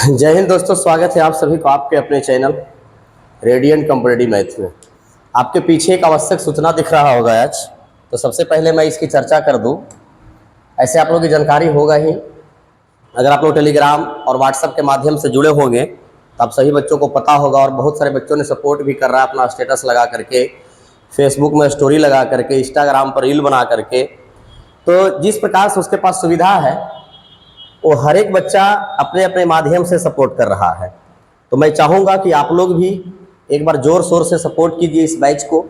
जय हिंद दोस्तों, स्वागत है आप सभी को आपके अपने चैनल रेडियंट कॉम्पिटिटिव मैथ में। आपके पीछे एक आवश्यक सूचना दिख रहा होगा आज, तो सबसे पहले मैं इसकी चर्चा कर दूं। ऐसे आप लोगों की जानकारी होगा ही, अगर आप लोग टेलीग्राम और व्हाट्सएप के माध्यम से जुड़े होंगे तो आप सभी बच्चों को पता होगा, और बहुत सारे बच्चों ने सपोर्ट भी कर रहा है अपना स्टेटस लगा करके, फेसबुक में स्टोरी लगा करके, इंस्टाग्राम पर रील बना करके। तो जिस प्रकार से उसके पास सुविधा है वो हर एक बच्चा अपने अपने माध्यम से सपोर्ट कर रहा है। तो मैं चाहूँगा कि आप लोग भी एक बार ज़ोर शोर से सपोर्ट कीजिए इस बैच को।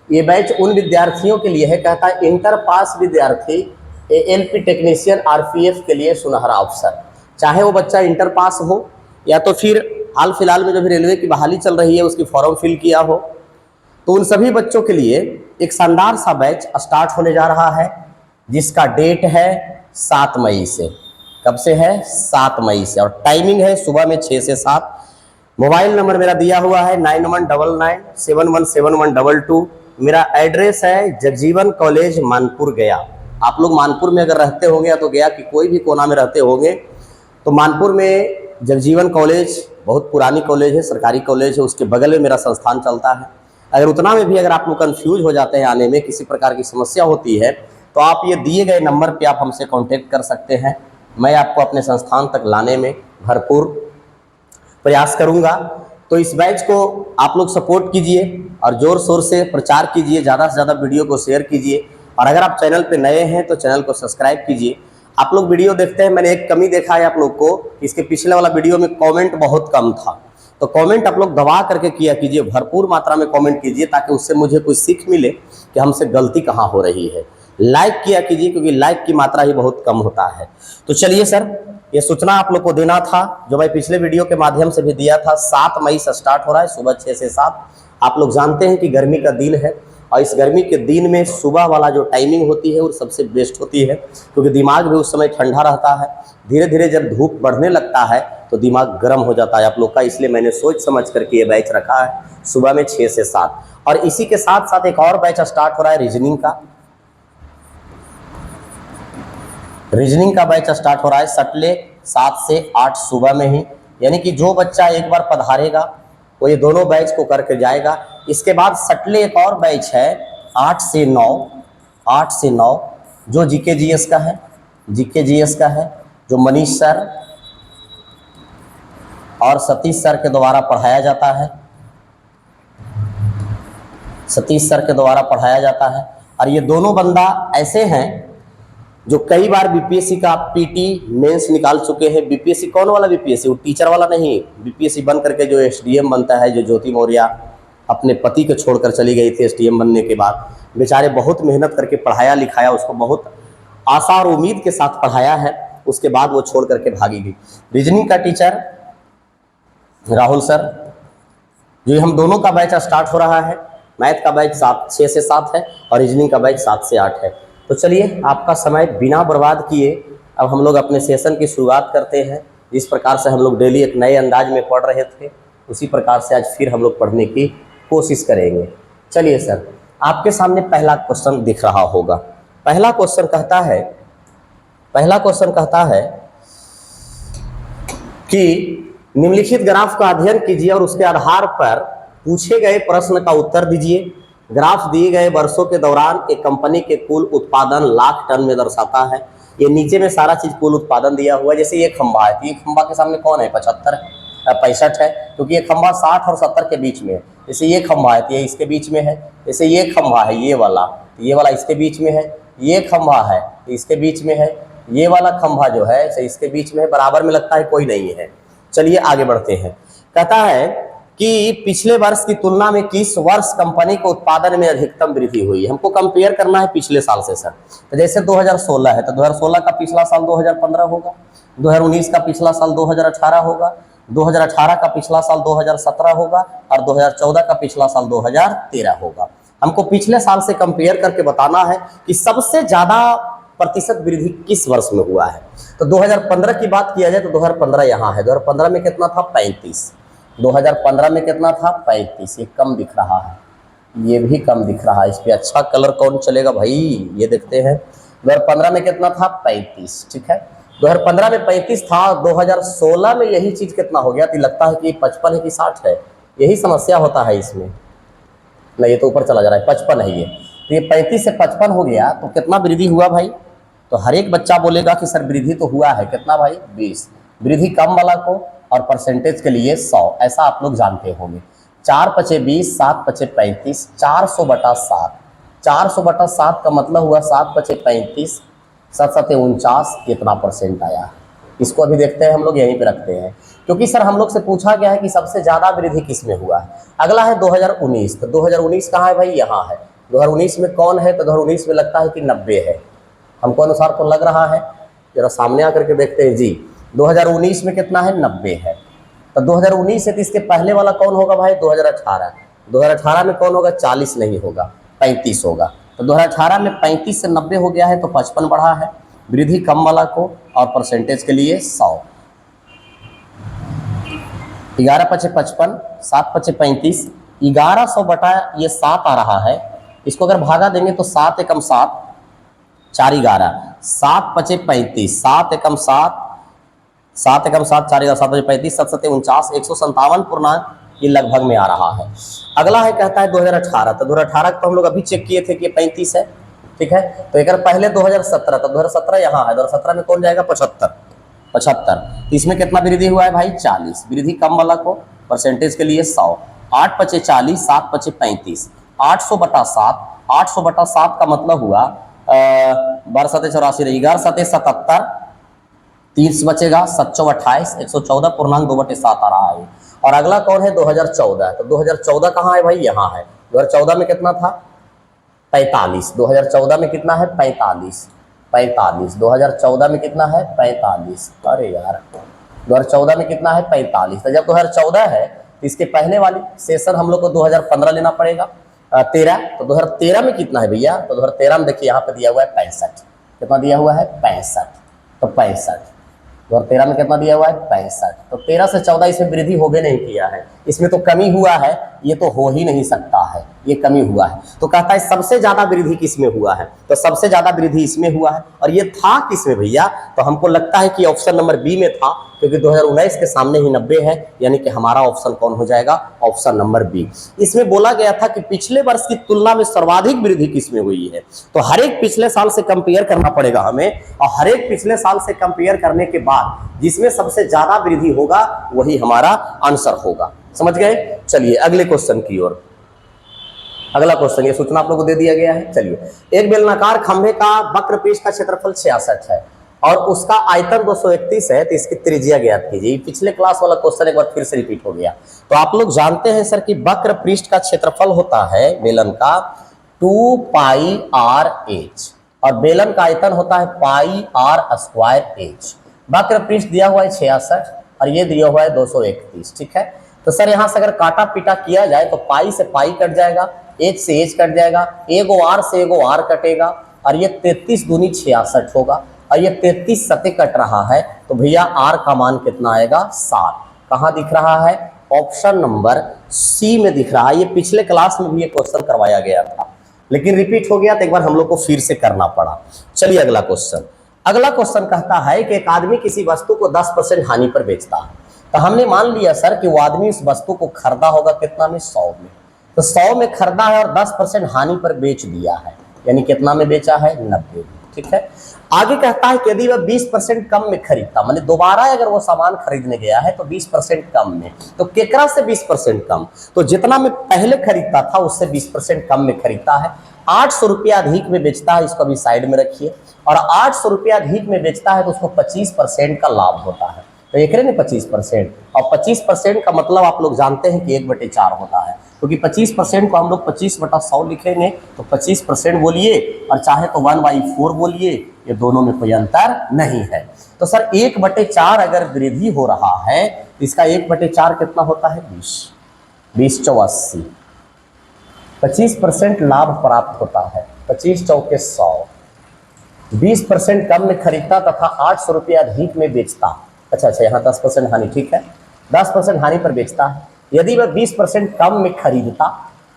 ये बैच उन विद्यार्थियों के लिए है, कहता है इंटर पास विद्यार्थी एएलपी टेक्नीशियन आरपीएफ के लिए सुनहरा अवसर। चाहे वो बच्चा इंटर पास हो या तो फिर हाल फिलहाल में जो भी रेलवे की बहाली चल रही है उसकी फॉर्म फिल किया हो, तो उन सभी बच्चों के लिए एक शानदार सा बैच स्टार्ट होने जा रहा है, जिसका डेट है 7 मई से। कब से है? 7 मई से। और टाइमिंग है सुबह में 6 से 7। मोबाइल नंबर मेरा दिया हुआ है 919971171122। मेरा एड्रेस है जगजीवन कॉलेज मानपुर गया। आप लोग मानपुर में अगर रहते होंगे या तो गया कि कोई भी कोना में रहते होंगे तो मानपुर में जगजीवन कॉलेज बहुत पुरानी कॉलेज है, सरकारी कॉलेज है, उसके बगल में मेरा संस्थान चलता है। अगर उतना में भी अगर आप लोग कन्फ्यूज हो जाते हैं, आने में किसी प्रकार की समस्या होती है, तो आप ये दिए गए नंबर पे आप हमसे कांटेक्ट कर सकते हैं। मैं आपको अपने संस्थान तक लाने में भरपूर प्रयास करूंगा। तो इस बैच को आप लोग सपोर्ट कीजिए और ज़ोर शोर से प्रचार कीजिए, ज़्यादा से ज़्यादा वीडियो को शेयर कीजिए। और अगर आप चैनल पे नए हैं तो चैनल को सब्सक्राइब कीजिए। आप लोग वीडियो देखते हैं, मैंने एक कमी देखा है आप लोग को, इसके पिछले वाला वीडियो में कॉमेंट बहुत कम था, तो कमेंट आप लोग दबा करके किया कीजिए, भरपूर मात्रा में कमेंट कीजिए, ताकि उससे मुझे कुछ सीख मिले कि हमसे गलती कहाँ हो रही है। लाइक किया कीजिए, क्योंकि लाइक की मात्रा ही बहुत कम होता है। तो चलिए सर, ये सूचना आप लोग को देना था, जो मैं पिछले वीडियो के माध्यम से भी दिया था। 7 मई से स्टार्ट हो रहा है, सुबह 6 से 7। आप लोग जानते हैं कि गर्मी का दिन है, और इस गर्मी के दिन में सुबह वाला जो टाइमिंग होती है वो सबसे बेस्ट होती है, क्योंकि दिमाग भी उस समय ठंडा रहता है। धीरे धीरे जब धूप बढ़ने लगता है तो दिमाग गर्म हो जाता है आप लोग का, इसलिए मैंने सोच समझ करके ये बैच रखा है सुबह में 6 से 7। और इसी के साथ साथ एक और बैच स्टार्ट हो रहा है रीजनिंग का। रीजनिंग का बैच स्टार्ट हो रहा है सटले 7 से 8 सुबह में ही, यानी कि जो बच्चा एक बार पधारेगा वो ये दोनों बैच को करके जाएगा। इसके बाद सटले एक और बैच है 8 से 9 जो जीके जीएस का है, जो मनीष सर और सतीश सर के द्वारा पढ़ाया जाता है। और ये दोनों बंदा ऐसे हैं जो कई बार बीपीएससी का पीटी मेंस निकाल चुके हैं। बीपीएससी कौन वाला बीपीएससी? वो टीचर वाला नहीं, बीपीएससी बन करके जो एसडीएम बनता है, जो ज्योति मौर्य अपने पति को छोड़कर चली गई थी एसडीएम बनने के बाद। बेचारे बहुत मेहनत करके पढ़ाया लिखाया, उसको बहुत आशा और उम्मीद के साथ पढ़ाया है, उसके बाद वो छोड़ करके भागी गई। रीजनिंग का टीचर राहुल सर, जो हम दोनों का बैच स्टार्ट हो रहा है। मैथ का बैच 6 से 7 है और रीजनिंग का बैच 7 से 8 है। तो चलिए, आपका समय बिना बर्बाद किए अब हम लोग अपने सेशन की शुरुआत करते हैं। जिस प्रकार से हम लोग डेली एक नए अंदाज में पढ़ रहे थे, उसी प्रकार से आज फिर हम लोग पढ़ने की कोशिश करेंगे। चलिए सर, आपके सामने पहला क्वेश्चन दिख रहा होगा। पहला क्वेश्चन कहता है कि निम्नलिखित ग्राफ का अध्ययन कीजिए और उसके आधार पर पूछे गए प्रश्न का उत्तर दीजिए। ग्राफ दिए गए वर्षों के दौरान एक कंपनी के कुल उत्पादन लाख टन में दर्शाता है। ये नीचे में सारा चीज कुल उत्पादन दिया हुआ है। जैसे ये खंभा है, तो ये खंभा के सामने कौन है? 65 है, क्योंकि ये खंभा 60 और 70 के बीच में है। जैसे ये खंभा है तो ये इसके बीच में है। जैसे ये खंभा है, ये वाला इसके बीच में है। ये खंभा है तो इसके बीच में है। ये वाला खंभा जो है इसके बीच में है, बराबर में लगता है कोई नहीं है। चलिए आगे बढ़ते हैं। कहता है कि पिछले वर्ष की तुलना में किस वर्ष कंपनी को उत्पादन में अधिकतम वृद्धि हुई? हमको कंपेयर करना है पिछले साल से सर। तो जैसे 2016 है तो 2016 का पिछला साल 2015 होगा, 2019 का पिछला साल 2018 होगा, 2018 का पिछला साल 2017 होगा, और 2014 का पिछला साल 2013 होगा। हमको पिछले साल से कंपेयर करके बताना है कि सबसे ज्यादा प्रतिशत वृद्धि किस वर्ष में हुआ है। तो 2015 की बात किया जाए तो 2015 यहाँ है। 2015 में कितना था? 35। 2015 में कितना था? 35। ये कम दिख रहा है, ये भी कम दिख रहा है। इस पे अच्छा कलर कौन चलेगा भाई? ये देखते हैं। 2015 में कितना था? 35। ठीक है, 2015 में 35 था, 2016 में यही चीज कितना हो गया, तो लगता है कि 55 है कि 60 है। यही समस्या होता है इसमें। नहीं, ये तो ऊपर चला जा रहा है, 55 है ये। तो ये 35 से 55 हो गया, तो कितना वृद्धि हुआ भाई? तो हर एक बच्चा बोलेगा कि सर वृद्धि तो हुआ है, कितना भाई? 20। वृद्धि कम वाला को और परसेंटेज के लिए 100, ऐसा आप लोग जानते होंगे। 4 पचे 20, 7 पचे 35, 400/7। 400/7 का मतलब हुआ 7 पचे 35, 7 7 49, कितना परसेंट आया? इसको अभी देखते हैं, हम लोग यहीं पे रखते हैं, क्योंकि सर हम लोग से पूछा गया है कि सबसे ज्यादा वृद्धि किस में हुआ है। अगला है 2019, तो 2019 कहाँ है भाई? यहाँ है। 2019 में कौन है? तो 2019 में लगता है कि 90 है, हमको अनुसार तो लग रहा है। जरा सामने आकर के देखते हैं जी, 2019 में कितना है? 90 है। तो 2019 है, तो इसके पहले वाला कौन होगा भाई? 2018। 2018 में कौन होगा? 40 नहीं होगा, 35 होगा। तो 2018 में 35 से 90 हो गया है, तो 55 बढ़ा है। वृद्धि कम वाला को और परसेंटेज के लिए 100। 11 पचे 55, 7 पचे 35, 1100 बटा ये 7 आ रहा है। इसको अगर भागा देंगे तो 7 एकम 7, 4 11, 7 पचे 35, 7 एकम 7, 7 एकम 7, 4 11, 7 पचे 35, 7 7 49, 157 पूर्णांक ये लगभग में आ रहा है। अगला है, कहता है 2018। तो 2018 को हम लोग अभी चेक किए थे कि 35 है, ठीक है। तो एक पहले 2017, तो 2017 यहाँ है, 2017 में कौन जाएगा? 75। 75, तो इसमें कितना वृद्धि हुआ है भाई? 40। वृद्धि कम वाला को, परसेंटेज के लिए 100। 8 पचे 40, 7 पचे 35, 800/7। 800/7 का मतलब हुआ 12 7 84 रही, 11 7 77, 30 बचेगा, 7 चौ 28, 114 पूर्णांक 2/7 आ रहा है। और अगला कौन है? 2014। तो 2014 कहाँ है भाई? यहाँ है। 2014 में कितना था? 45। 2014 में कितना है? 45। 45। 2014 में कितना है? 45। अरे यार, 2014 में कितना है? 45। तो जब 2014 है, तो इसके पहले वाली सेशन हम लोग को 2015 लेना पड़ेगा, 13। तो 2013 में कितना है भैया? तो 2013 में देखिए यहाँ पे दिया हुआ है 65। कितना दिया हुआ है? 65। तो 65। 2013 में कितना दिया हुआ है? 65। तो 13 से 14 इसमें वृद्धि हो भी नहीं किया है, इसमें तो कमी हुआ है, ये तो हो ही नहीं सकता है, ये कमी हुआ है। तो कहता है सबसे ज्यादा वृद्धि किस में हुआ है? तो सबसे ज्यादा वृद्धि इसमें हुआ है। और ये था किस में भैया? तो हमको लगता है कि ऑप्शन नंबर बी में था, क्योंकि 2019 के सामने ही 90 है, यानी कि हमारा ऑप्शन कौन हो जाएगा? Option number B. इसमें बोला गया था कि पिछले वर्ष की तुलना में सर्वाधिक वृद्धि किसमें हुई है। तो हर एक पिछले साल से कंपेयर करना पड़ेगा हमें, और हर एक पिछले साल से कंपेयर करने के बाद जिसमें सबसे ज्यादा वृद्धि होगा वही हमारा आंसर होगा। समझ गए? चलिए अगले क्वेश्चन की ओर। अगला क्वेश्चन, ये सूचना आप लोगों को दे दिया गया है। चलिए, एक बेलनाकार खंभे का वक्र पृष्ठ का क्षेत्रफल 66 है और उसका आयतन 231 है, तो इसकी त्रिज्या ज्ञात कीजिए। पिछले क्लास वाला क्वेश्चन एक बार फिर से रिपीट हो गया। तो आप लोग जानते हैं सर कि वक्र पृष्ठ का क्षेत्रफल होता है बेलन का 2πr(h) और बेलन का आयतन होता है πr²h। वक्र पृष्ठ दिया हुआ है 66 और ये दिया हुआ है 231, ठीक है। तो सर यहाँ से अगर काटा पीटा किया जाए तो पाई से पाई कट जाएगा, एच से एच कट जाएगा, एगो आर से एगो आर कटेगा, और ये 33 दूनी 66 होगा, और ये 33 सते कट रहा है। तो भैया आर का मान कितना आएगा? 7। कहाँ दिख रहा है? ऑप्शन नंबर सी में दिख रहा है। ये पिछले क्लास में भी ये क्वेश्चन करवाया गया था, लेकिन रिपीट हो गया तो एक बार हम लोग को फिर से करना पड़ा। चलिए अगला क्वेश्चन। अगला क्वेश्चन कहता है कि एक आदमी किसी वस्तु को 10% हानि पर बेचता है। तो हमने मान लिया सर कि वो आदमी इस वस्तु को खरीदा होगा कितना में? 100 में। तो 100 में खरीदा है और 10% हानि पर बेच दिया है, यानी कितना में बेचा है? 90। ठीक है। आगे कहता है कि यदि वह 20% कम में खरीदता, माने दोबारा अगर वो सामान खरीदने गया है तो 20% कम में, तो केकरा से 20% कम? तो जितना में पहले खरीदता था उससे 20% कम में खरीदता है। 800 रुपया अधिक में बेचता है, इसको अभी साइड में रखिए। और 800 रुपया अधिक में बेचता है तो उसको 25% का लाभ होता है। तो एक ने 25%, और 25% का मतलब आप लोग जानते हैं कि 1/4 होता है, क्योंकि 25% को हम लोग 25/100 लिखेंगे, तो 25% बोलिए और चाहे तो 1/4 बोलिए, ये दोनों में कोई अंतर नहीं है। तो सर 1/4 अगर वृद्धि हो रहा है, इसका 1/4 कितना होता है? 20। 20 चौ 80, 25% लाभ प्राप्त होता है। 25 चौके 100, 20% कम में खरीदता तथा 800 रुपया अधिक में बेचता। अच्छा, यहाँ 10% हानि, ठीक है, 10% हानि पर बेचता है। यदि वह 20% कम में खरीदता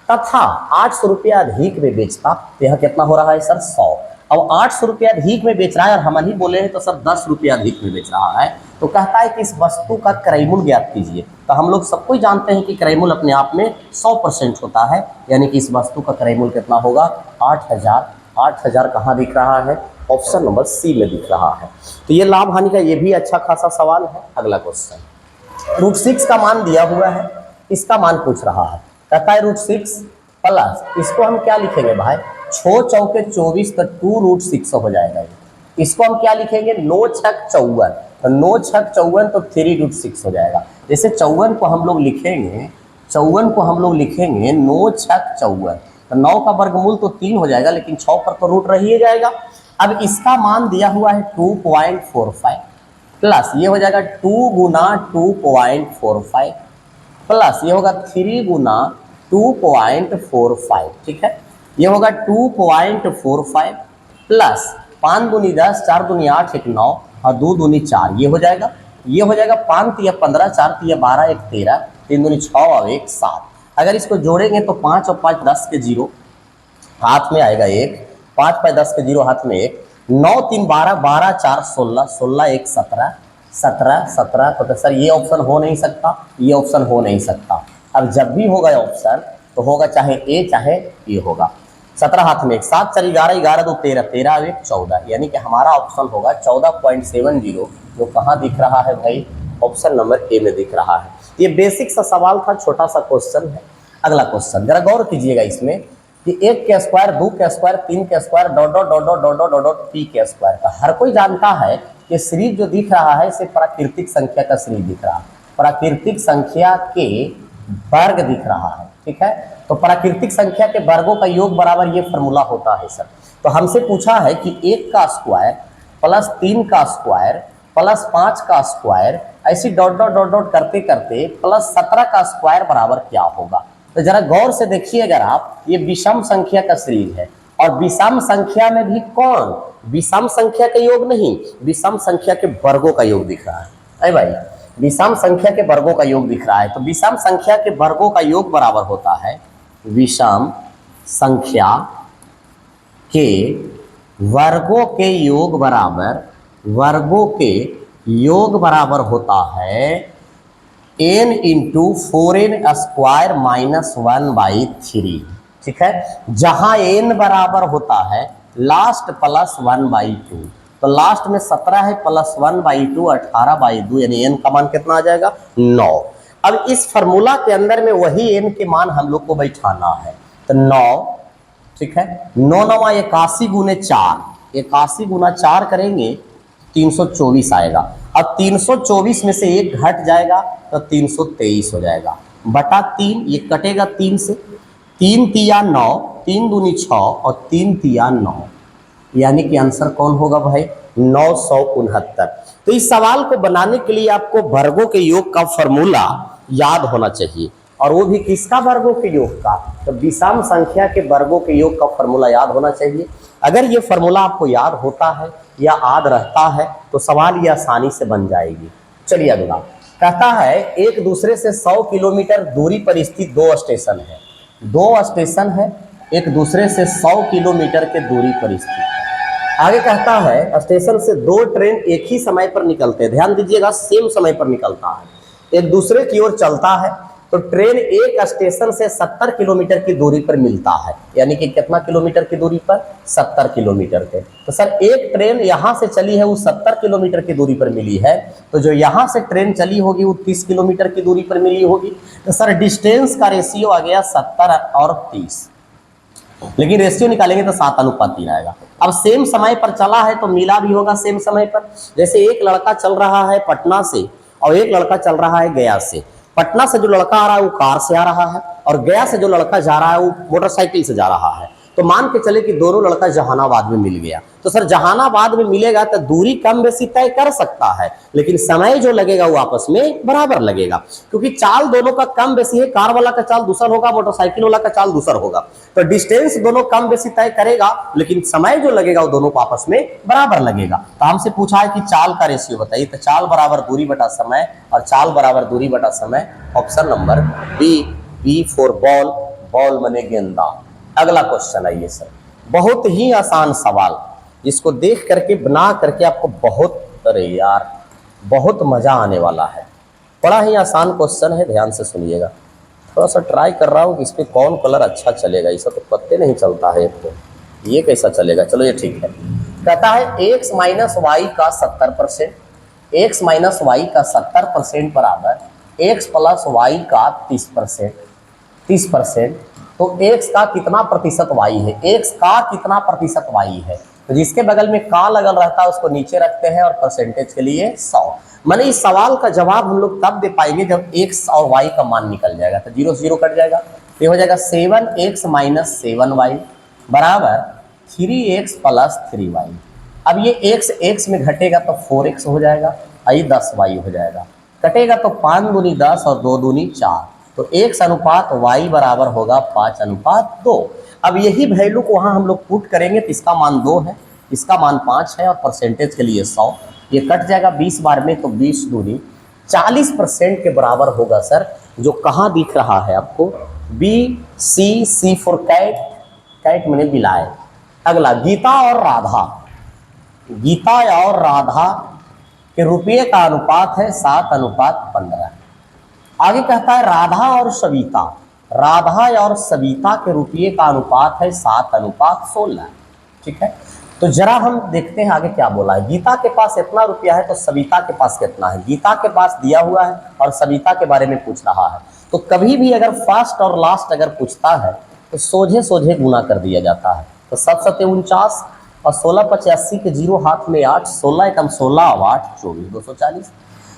तथा 800 रुपया अधिक में बेचता, तो यहाँ कितना हो रहा है सर? 100। अब 800 रुपया अधिक में बेच रहा है और हम ही बोले हैं तो सर 10 रुपया अधिक में बेच रहा है, तो कहता है कि इस वस्तु का क्रयमूल्य ज्ञात कीजिए। तो हम लोग सबको जानते हैं कि क्रयमूल्य अपने आप में 100% होता है, यानी कि इस वस्तु का क्रयमूल्य कितना होगा 8000। 8000 कहाँ दिख रहा है, ऑप्शन नंबर सी में दिख रहा है। तो ये लाभ हानि का ये भी अच्छा खासा सवाल है। अगला क्वेश्चन, √6 का मान दिया हुआ है, इसका मान पूछ रहा है। कहता है √6 प्लस, इसको हम क्या लिखेंगे भाई, 6 चौके 24 तो 2√6 हो जाएगा। इसको हम क्या लिखेंगे, 9 छक 54, तो 9 छक 54 तो 3√6 हो जाएगा। जैसे 54 को हम लोग लिखेंगे, 54 को हम लोग लिखेंगे 9 छक 54, तो 9 का वर्गमूल तो 3 हो जाएगा, लेकिन 6 पर तो रूट रह ही जाएगा। अब इसका मान दिया हुआ है 2.45 प्लस ये हो जाएगा 2 गुना 2.45 प्लस ये होगा 3 गुना 2.45, ठीक है। ये होगा 2.45 प्लस 5 दूनी 10, 4 दूनी 8, 1 9 और 2 दूनी 4, ये हो जाएगा। ये हो जाएगा 5 तिया 15, 4 तिया 12, 1 13, 3 दूनी 6 और 1 7। अगर इसको जोड़ेंगे तो 5 और 5 10 के 0 हाथ में आएगा 1, 5 5 10 के 0 हाथ में 1, 9 3 12, 12 4 16, 16 1 17, 17 17, तो सर ये ऑप्शन हो नहीं सकता, ये ऑप्शन हो नहीं सकता। अब जब भी होगा ऑप्शन तो होगा चाहे ए चाहे ए होगा। 17 हाथ में 1, 7 4 11, 11 2 13, 13 1 14, यानी कि हमारा ऑप्शन होगा 14.70, जो कहाँ दिख रहा है भाई, ऑप्शन नंबर ए में दिख रहा है। ये बेसिक सा सवाल था, छोटा सा क्वेश्चन है। अगला क्वेश्चन जरा गौर कीजिएगा इसमें कि 1 के स्क्वायर, 2 के स्क्वायर, 3 के square, dot dot dot dot dot dot dot P के स्क्वायर का हर कोई जानता है कि सीरीज जो दिख रहा है इसे प्राकृतिक संख्या का सीरीज दिख रहा है, प्राकृतिक संख्या के वर्ग दिख रहा है, ठीक है। तो प्राकृतिक संख्या के वर्गों का योग बराबर ये फॉर्मूला होता है सर। तो हमसे पूछा है कि 1 का स्क्वायर प्लस 3 का स्क्वायर प्लस 5 का स्क्वायर, ऐसी डॉट डॉट डॉट डॉट करते करते प्लस 17 का स्क्वायर बराबर क्या होगा। तो जरा गौर से देखिए अगर आप, ये विषम संख्या का सीरीज है और विषम संख्या में भी कौन, विषम संख्या का योग नहीं, विषम संख्या के वर्गों का योग दिख रहा है। अरे भाई विषम संख्या के वर्गों का योग दिख रहा है, तो विषम संख्या के वर्गों का योग बराबर होता है विषम संख्या के वर्गों के योग बराबर, वर्गों के योग बराबर होता है n into 4n square minus 1/3, ठीक है। जहां n बराबर होता है लास्ट प्लस 1/2, तो लास्ट में 17 है प्लस 1/2 18/2, यानी n का मान कितना आ जाएगा 9। अब इस फॉर्मूला के अंदर में वही n के मान हम लोग को बैठाना है, तो 9, ठीक है। 9 9 81 गुने 4, 81 गुना 4 करेंगे 324 आएगा। अब 324 में से 1 घट जाएगा तो 323 हो जाएगा, बटा 3, ये कटेगा 3 से, 3 तिया 9, 3 दूनी 6 और 3 तिया 9, यानी कि आंसर कौन होगा भाई 969। तो इस सवाल को बनाने के लिए आपको वर्गों के योग का फॉर्मूला याद होना चाहिए, और वो भी किसका, वर्गों के योग का, तो विषम संख्या के वर्गों के योग का फॉर्मूला याद होना चाहिए। अगर ये फॉर्मूला आपको याद होता है या याद रहता है तो सवाल ये आसानी से बन जाएगी। चलिए अगला कहता है एक दूसरे से 100 किलोमीटर दूरी पर स्थित 2 स्टेशन है, 2 स्टेशन है एक दूसरे से 100 किलोमीटर के दूरी पर स्थित। आगे कहता है स्टेशन से 2 ट्रेन एक ही समय पर निकलते हैं, ध्यान दीजिएगा सेम समय पर निकलता है, एक दूसरे की ओर चलता है, तो ट्रेन एक स्टेशन से 70 किलोमीटर की दूरी पर मिलता है, यानी कि कितना किलोमीटर की दूरी पर 70 किलोमीटर के। तो सर एक ट्रेन यहाँ से चली है वो 70 किलोमीटर की दूरी पर मिली है, तो जो यहाँ से ट्रेन चली होगी वो 30 किलोमीटर की दूरी पर मिली होगी। तो सर डिस्टेंस का रेशियो आ गया 70 और 30, लेकिन रेशियो निकालेंगे तो 7:3 आएगा। अब सेम समय पर चला है तो मिला भी होगा सेम समय पर। जैसे एक लड़का चल रहा है पटना से और एक लड़का चल रहा है गया से। पटना से जो लड़का आ रहा है वो कार से आ रहा है और गया से जो लड़का जा रहा है वो मोटरसाइकिल से जा रहा है। तो मान के चले कि दोनों लड़का जहानाबाद में मिल गया, तो सर जहानाबाद में मिलेगा तो दूरी कम बेसी तय कर सकता है, लेकिन समय जो लगेगा वो आपस में बराबर लगेगा, क्योंकि चाल दोनों का कम बेसी है। कार वाला का चाल दूसरा होगा, मोटरसाइकिल वाला का चाल दूसरा होगा, तो डिस्टेंस दोनों कम बेसी तय करेगा, लेकिन समय जो लगेगा वो दोनों को आपस में बराबर लगेगा। तो हमसे पूछा है कि चाल का रेशियो बताइए, तो चाल बराबर दूरी बटा समय और चाल बराबर दूरी बटा समय, option number B for ball, ball मने गेंदा। अगला क्वेश्चन आइए सर, बहुत ही आसान सवाल, जिसको देख करके बना करके आपको बहुत, अरे यार बहुत मज़ा आने वाला है। बड़ा ही आसान क्वेश्चन है, ध्यान से सुनिएगा। थोड़ा सा ट्राई कर रहा हूँ कि इस पर कौन कलर अच्छा चलेगा, इसका तो पत्ते नहीं चलता है। तो ये कैसा चलेगा, चलो ये ठीक है। कहता है एक्स माइनस वाई का 70%, एक्स माइनस वाई का 70% बराबर एक्स प्लस वाई का 30%, 30%। तो x का कितना प्रतिशत y है, x का कितना प्रतिशत y है। तो जिसके बगल में का लगल रहता है उसको नीचे रखते हैं और परसेंटेज के लिए 100। मैंने इस सवाल का जवाब हम लोग तब दे पाएंगे जब x और y का मान निकल जाएगा। तो 0 से 0 कट जाएगा, ये हो जाएगा 7x माइनस 7y बराबर 3x प्लस 3y। अब ये x में घटेगा तो 4x हो जाएगा, आई 10y हो जाएगा। कटेगा तो 5 दूनी 10 और 2 दूनी 4, तो x अनुपात y बराबर होगा 5:2। अब यही वैल्यू को वहाँ हम लोग पुट करेंगे तो इसका मान 2 है, इसका मान 5 है और परसेंटेज के लिए 100। ये कट जाएगा 20 बार में, तो 20 दूनी 40% के बराबर होगा सर, जो कहाँ दिख रहा है आपको, C फॉर कैट, कैट मैंने बिलाए। अगला गीता और राधा, गीता और राधा के रुपये का अनुपात है 7:15। आगे कहता है राधा और सविता, राधा और सविता के रुपये का अनुपात है 7:16। ठीक है, तो जरा हम देखते हैं आगे क्या बोला है। गीता के पास इतना रुपया है तो सविता के पास कितना है। गीता के पास दिया हुआ है और सविता के बारे में पूछ रहा है, तो कभी भी अगर फर्स्ट और लास्ट अगर पूछता है तो सोझे सोझे गुना कर दिया जाता है। तो 7 49 और 16 85 के 0 हाथ में 8, 16 एकम 16 और 8 24, 240।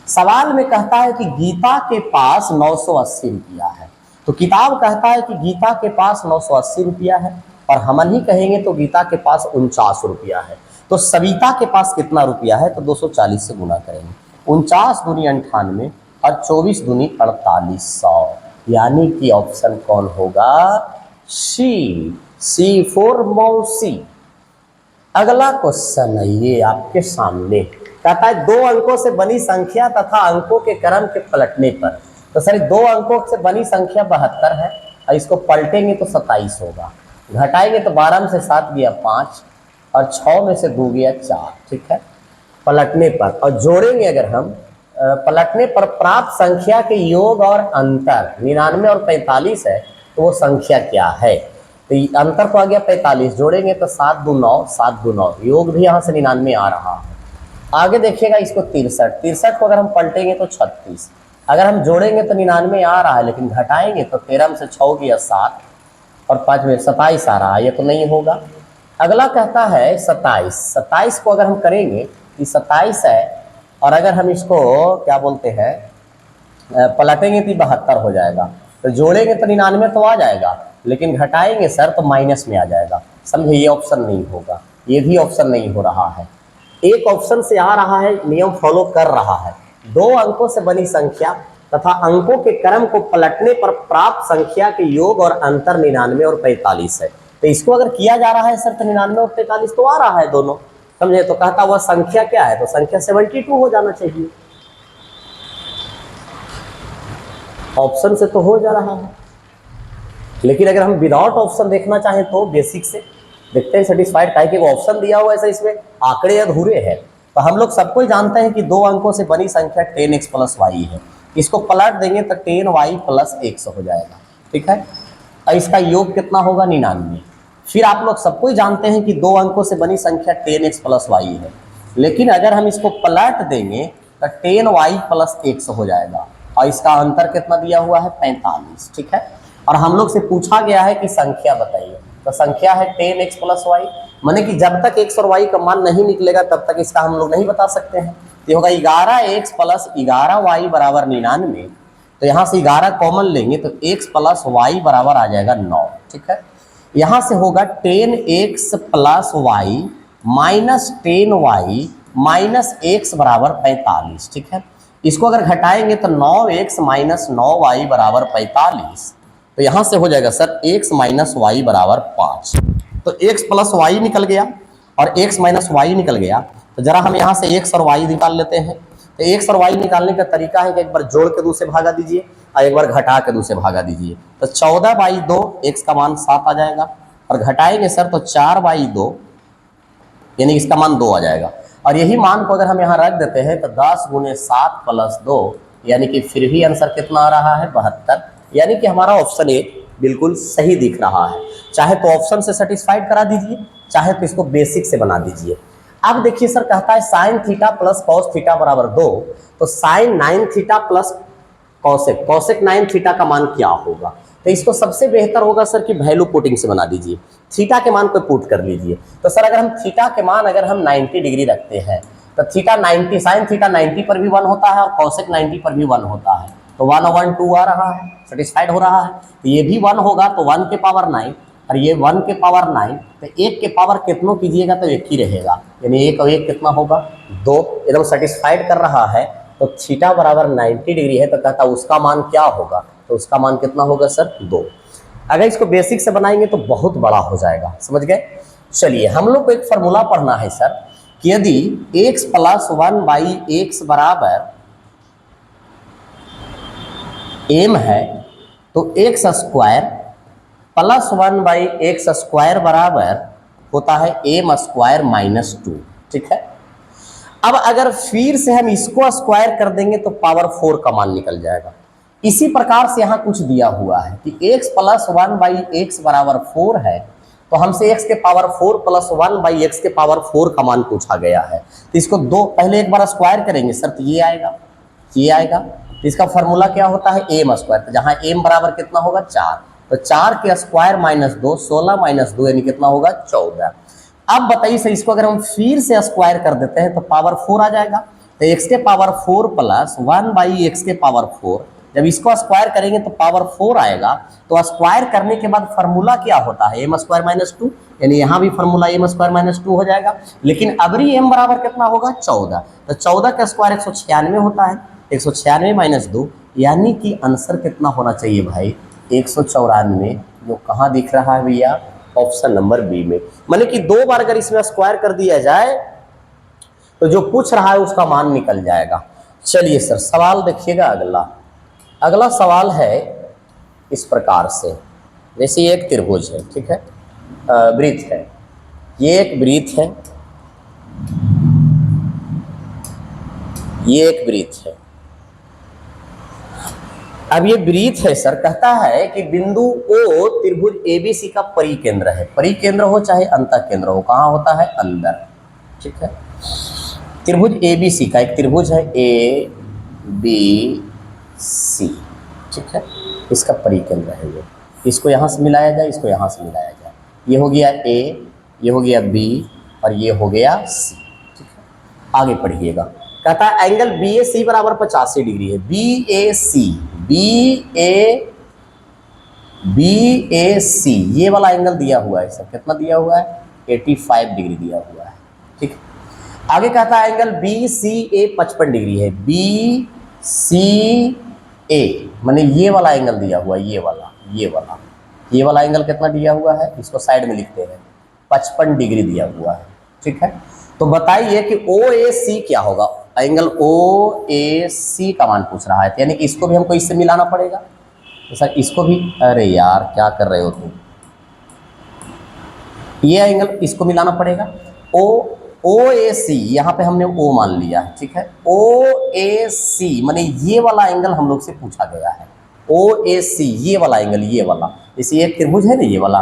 सवाल में कहता है कि गीता के पास 980 रुपया है, तो किताब कहता है कि गीता के पास 980 रुपया है, और हमन ही कहेंगे तो गीता के पास 49 रुपया है। तो सविता के पास कितना रुपया है, तो 240 से गुना करेंगे। 49 दूनी 98 और 24 दूनी 4800, यानी कि ऑप्शन कौन होगा, सी फॉर मौसी। अगला क्वेश्चन है ये आपके सामने, कहता है 2 अंकों से बनी संख्या तथा अंकों के क्रम के पलटने पर। तो सर 2 अंकों से बनी संख्या 72 है और इसको पलटेंगे तो 27 होगा, घटाएंगे तो 12 में से 7 गया 5 और 6 में से 2 गया 4। ठीक है, पलटने पर, और जोड़ेंगे अगर हम पलटने पर प्राप्त संख्या के योग और अंतर 99 और 45 है, तो वो संख्या क्या है। तो अंतर को आ गया 45, जोड़ेंगे तो 7 2 9, 7 2 9, योग भी यहाँ से 99 आ रहा है। आगे देखिएगा इसको 63 को अगर हम पलटेंगे तो 36, अगर हम जोड़ेंगे तो 99 आ रहा है, लेकिन घटाएंगे तो 13 में से 6 गया 7 और 5 में 27 आ रहा है, ये तो नहीं होगा। अगला कहता है 27 को अगर हम करेंगे, ये 27 है, और अगर हम इसको क्या बोलते हैं पलटेंगे तो 72 हो जाएगा। तो जोड़ेंगे तो 99 तो आ जाएगा, लेकिन घटाएंगे सर तो माइनस में आ जाएगा। समझे, ये ऑप्शन नहीं होगा, ये भी ऑप्शन नहीं हो रहा है। एक ऑप्शन से आ रहा है, नियम फॉलो कर रहा है। 2 अंकों से बनी संख्या तथा अंकों के क्रम को पलटने पर प्राप्त संख्या के योग और अंतर 99 और 45 है। तो इसको अगर किया जा रहा है सर तो 99 और 45 तो आ रहा है दोनों, समझे। तो कहता वह संख्या क्या है, तो संख्या 72 हो जाना चाहिए। ऑप्शन से तो हो जा रहा है, लेकिन अगर हम विदाउट ऑप्शन देखना चाहें तो बेसिक से देखते हैं सेटिस्फाइड का, कि ऑप्शन दिया हुआ है इसमें आंकड़े अधूरे हैं। तो हम लोग सबको ही जानते हैं कि 2 अंकों से बनी संख्या 10x प्लस वाई है, इसको पलट देंगे तो 10y प्लस x हो जाएगा। ठीक है, और इसका योग कितना होगा, 99। फिर आप लोग सबको ही जानते हैं कि 2 अंकों से बनी संख्या 10x प्लस वाई है, लेकिन अगर हम इसको पलट देंगे तो 10y प्लस x हो जाएगा, और इसका अंतर कितना दिया हुआ है, 45। ठीक है, और हम लोग से पूछा गया है कि संख्या बताइए, तो संख्या है 10x प्लस वाई, माने कि जब तक x और y का मान नहीं निकलेगा तब तक इसका हम लोग नहीं बता सकते हैं। ये होगा 11x प्लस 11y बराबर 99। तो यहाँ से 11 कॉमन लेंगे तो x प्लस y बराबर आ जाएगा 9। ठीक है, यहाँ से होगा 10x plus y minus 10y minus x बराबर 45। ठीक है, इसको अगर घटाएंगे तो 9x माइनस 9y बराबर 45। तो यहाँ से हो जाएगा सर x माइनस वाई बराबर 5। तो x प्लस वाई निकल गया और x माइनस वाई निकल गया। तो जरा हम यहाँ से x और y निकाल लेते हैं। तो x और y निकालने का तरीका है कि एक बार जोड़ के 2 से भागा दीजिए और एक बार घटा के 2 से भागा दीजिए। तो 14/2 x का मान 7 आ जाएगा, और घटाएंगे सर तो 4/2 यानी इसका मान 2 आ जाएगा। और यही मान को अगर हम यहाँ रख देते हैं तो 10 × 7 + 2, यानी कि फिर भी आंसर कितना आ रहा है 72। यानी कि हमारा ऑप्शन ए बिल्कुल सही दिख रहा है। चाहे तो ऑप्शन से सेटिस्फाइड करा दीजिए, चाहे तो इसको बेसिक से बना दीजिए। अब देखिए सर कहता है sine theta plus cos theta बराबर 2, तो sine 9 theta plus cosec, cosec 9 theta का मान क्या होगा? तो इसको सबसे बेहतर होगा सर कि वैल्यू पुटिंग से बना दीजिए, थीटा के मान को पुट कर लीजिए। तो सर अगर हम थीटा के मान अगर हम 90 डिग्री रखते हैं तो थीटा 90, साइन थीटा 90 पर भी 1 होता है और कॉसेक 90 पर भी 1 होता है, तो 1/2 आ रहा है, सेटिस्फाइड हो रहा है। तो ये भी 1 होगा तो 1 के पावर 9 और ये 1 के पावर 9, तो 1 के पावर कितनों कीजिएगा तो 1 ही रहेगा, यानी 1 और 1 कितना होगा 2, एकदम सेटिस्फाइड कर रहा है। तो थीटा बराबर 90 डिग्री है तो कहता उसका मान क्या होगा, तो उसका मान कितना होगा सर 2। अगर इसको बेसिक से बनाएंगे तो बहुत बड़ा हो जाएगा, समझ गए। चलिए हम लोग को एक फार्मूला पढ़ना है सर कि यदि x + 1/x बराबर m है तो x² + 1/x² बराबर होता है m² - 2, ठीक है। अब अगर फिर से हम इसको स्क्वायर कर देंगे तो पावर 4 का मान निकल जाएगा। इसी प्रकार से यहाँ कुछ दिया हुआ है कि x + 1/x बराबर 4 है, तो हमसे x के पावर 4 + 1/x के पावर 4 का मान पूछा गया है। तो इसको दो पहले एक बार स्क्वायर करेंगे सर तो ये आएगा, ये आएगा। तो इसका फॉर्मूला क्या होता है m², तो जहाँ m बराबर कितना होगा 4, तो 4 के स्क्वायर -2, 16 - 2 यानी कितना होगा 14। अब बताइए सर इसको अगर हम फिर से स्क्वायर कर देते हैं तो पावर 4 आ जाएगा। तो x के पावर 4 + 1/x के पावर 4, जब इसको स्क्वायर करेंगे तो पावर 4 आएगा। तो स्क्वायर करने के बाद फार्मूला क्या होता है m² - 2, यानी यहाँ भी फार्मूला m² - 2 हो जाएगा। लेकिन अबरी m बराबर कितना होगा 14, तो 14 का स्क्वायर 196 होता है, 196 - 2, यानी कि आंसर कितना होना चाहिए भाई 194, जो कहाँ दिख रहा है भैया ऑप्शन नंबर बी में। माने कि 2 बार अगर इसमें स्क्वायर कर दिया जाए तो जो पूछ रहा है उसका मान निकल जाएगा। चलिए सर सवाल देखिएगा अगला। अगला सवाल है इस प्रकार से, जैसे ये एक त्रिभुज है, ठीक है, वृत्त है, ये एक वृत्त है, ये एक वृत्त है। अब ये वृत्त है सर, कहता है कि बिंदु O त्रिभुज ABC का परिकेंद्र है, परिकेंद्र हो चाहे अंतः केंद्र हो, कहाँ होता है अंदर, ठीक है। त्रिभुज ABC का एक त्रिभुज है ABC, ठीक है, इसका परिकेंद्र है ये, इसको यहाँ से मिलाया जाए, इसको यहाँ से मिलाया जाए, ये हो गया A, ये हो गया B और ये हो गया C, ठीक है। आगे पढ़िएगा, कहता है एंगल BAC बराबर 85 डिग्री है। BAC ये वाला एंगल दिया हुआ है सर, कितना दिया हुआ है 85 डिग्री दिया हुआ है, ठीक है। आगे कहता है एंगल BCA 55 डिग्री है। BCA माने ये वाला एंगल दिया हुआ है, ये वाला एंगल कितना दिया हुआ है, इसको साइड में लिखते हैं 55 डिग्री दिया हुआ है, ठीक है। तो बताइए कि OAC क्या होगा, एंगल OAC का मान पूछ रहा है, यानी कि इसको भी हमको इससे मिलाना पड़ेगा। तो सर इसको भी, अरे यार क्या कर रहे हो तुम, ये एंगल इसको मिलाना पड़ेगा। OAC यहाँ पे हमने O मान लिया है, ठीक है। OAC माने ये वाला एंगल हम लोग से पूछा गया है, OAC ये वाला एंगल, ये वाला, जैसे एक त्रिभुज है ना ये वाला